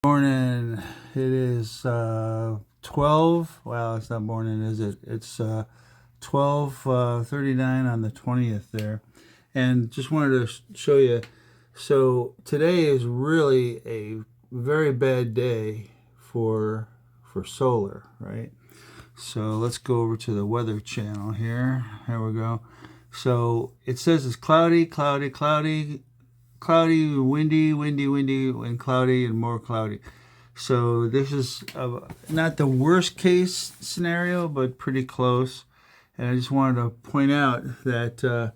Morning. It is 12. Well, it's not morning, is it? It's 12:39 on the 20th there. And just wanted to show you. So today is really a very bad day for solar, right? So let's go over to the weather channel here. There we go. So it says it's cloudy, cloudy, cloudy, cloudy, windy, windy, windy, and cloudy, and more cloudy. So this is not the worst case scenario, but pretty close. And I just wanted to point out that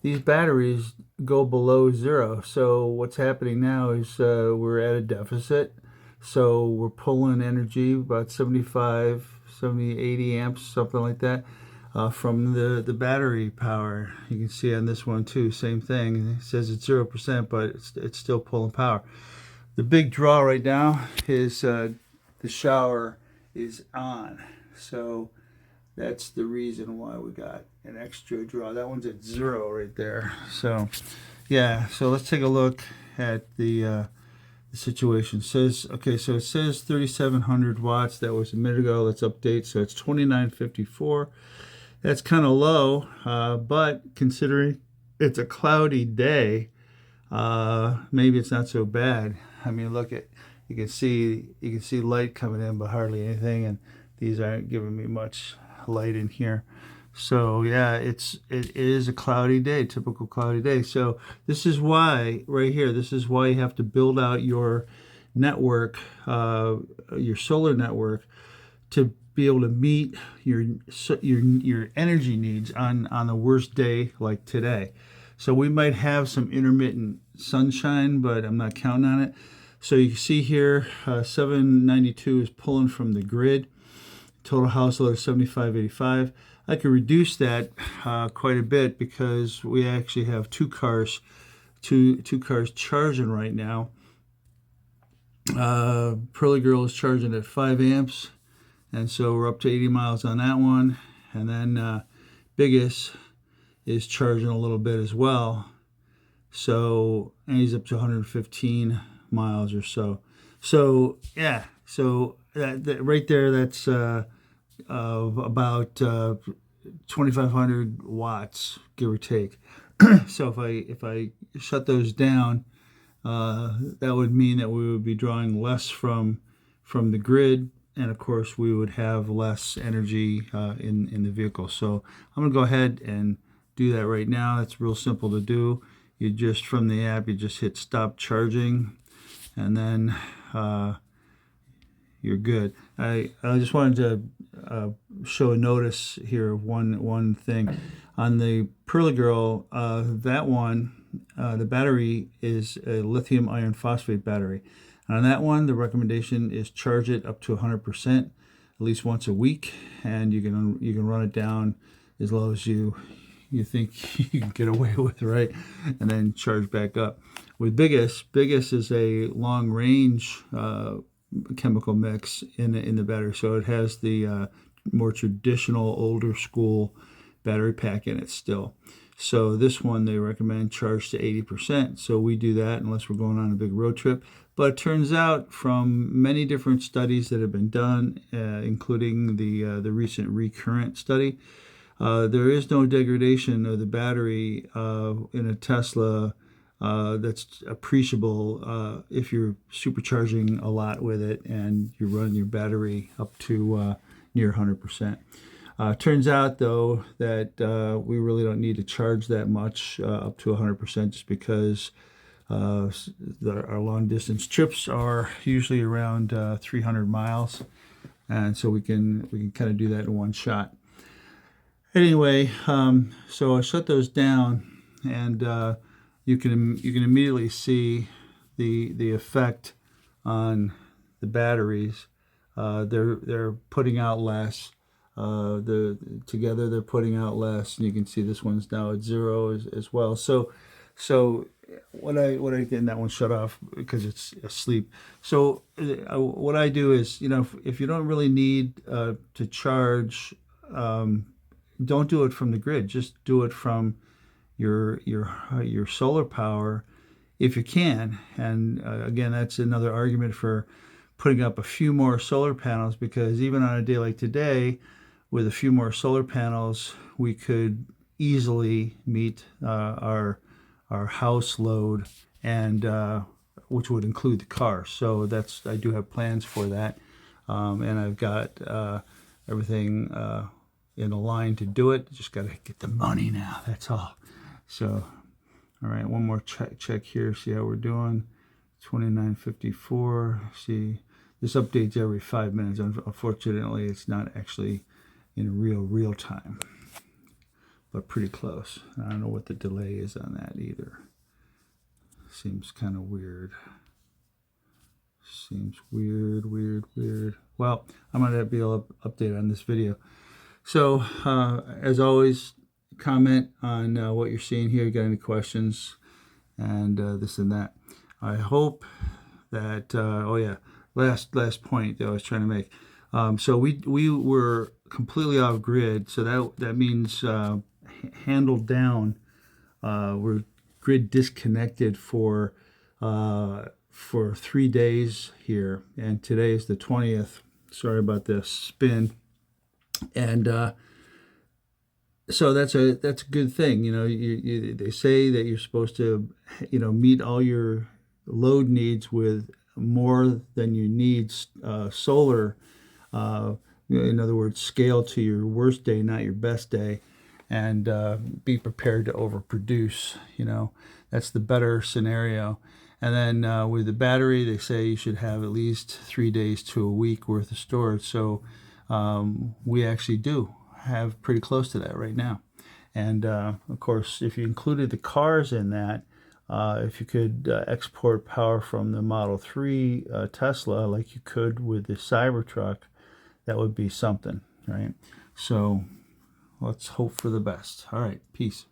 these batteries go below zero. So what's happening now is we're at a deficit. So we're pulling energy about 75, 70, 80 amps, something like that, from the battery power. You can see on this one too, same thing. It says it's 0%, but it's still pulling power. The big draw right now is the shower is on. So that's the reason why we got an extra draw. That one's at 0 right there. So yeah, so let's take a look at the situation. Says, okay, so it says 3,700 watts. That was a minute ago. Let's update. So it's 2,954. That's kind of low, but considering it's a cloudy day, maybe it's not so bad. I mean, look at, you can see light coming in, but hardly anything, and these aren't giving me much light in here. So yeah, it is a cloudy day, typical cloudy day. So this is why right here, this is why you have to build out your network, your solar network, to be able to meet your energy needs on the worst day like today. So we might have some intermittent sunshine, but I'm not counting on it. So you can see here, 792 is pulling from the grid. Total house load is 7585. I could reduce that quite a bit because we actually have two cars charging right now. Pearly Girl is charging at 5 amps, and so we're up to 80 miles on that one. And then Biggest is charging a little bit as well. So, and he's up to 115 miles or so. So yeah, so that right there, that's about 2,500 watts, give or take. So if I shut those down, that would mean that we would be drawing less from the grid, and of course we would have less energy in the vehicle. So I'm gonna go ahead and do that right now. It's real simple to do. You just, from the app, you just hit stop charging, and then you're good. I just wanted to show a notice here of one thing. On the Pearly Girl, that one, the battery is a lithium iron phosphate battery. And on that one, the recommendation is charge it up to 100% at least once a week, and you can run it down as low as you think you can get away with, right? And then charge back up. With Biggest is a long range chemical mix in the battery, so it has the more traditional older school battery pack in it still. So this one they recommend charge to 80%. So we do that unless we're going on a big road trip. But it turns out from many different studies that have been done, including the recent Recurrent study, there is no degradation of the battery in a Tesla that's appreciable if you're supercharging a lot with it and you're running your battery up to near 100%. Turns out, though, that we really don't need to charge that much up to 100%, just because our long distance trips are usually around 300 miles, and so we can kind of do that in one shot. Anyway, so I shut those down, and you can immediately see the effect on the batteries. They're putting out less. Together they're putting out less, and you can see this one's now at 0 as well. So what I did, that one shut off because it's asleep. So what I do is, if you don't really need to charge, don't do it from the grid. Just do it from your solar power, if you can. And again, that's another argument for putting up a few more solar panels, because even on a day like today, with a few more solar panels, we could easily meet our house load, and which would include the car. So I do have plans for that, and I've got everything in a line to do it. Just got to get the money now. That's all. So, all right, one more check here. See how we're doing. 29:54. See, this updates every 5 minutes. Unfortunately, it's not actually in real time, but pretty close. I don't know what the delay is on that either. Seems kind of weird. Seems weird. Well, I'm going to be able to update on this video. So, as always, comment on what you're seeing here. You got any questions, and this and that. I hope that, oh yeah, last point that I was trying to make. So we were completely off grid, so that means handled down. We're grid disconnected for 3 days here, and today is the 20th. Sorry about this spin. And so that's a good thing. You know, they say that you're supposed to, you know, meet all your load needs with more than you need solar. In other words, scale to your worst day, not your best day, and be prepared to overproduce. You know, that's the better scenario. And then with the battery, they say you should have at least 3 days to a week worth of storage. So we actually do have pretty close to that right now. And of course, if you included the cars in that, if you could export power from the Model 3 Tesla like you could with the Cybertruck, that would be something, right? So let's hope for the best. All right, peace.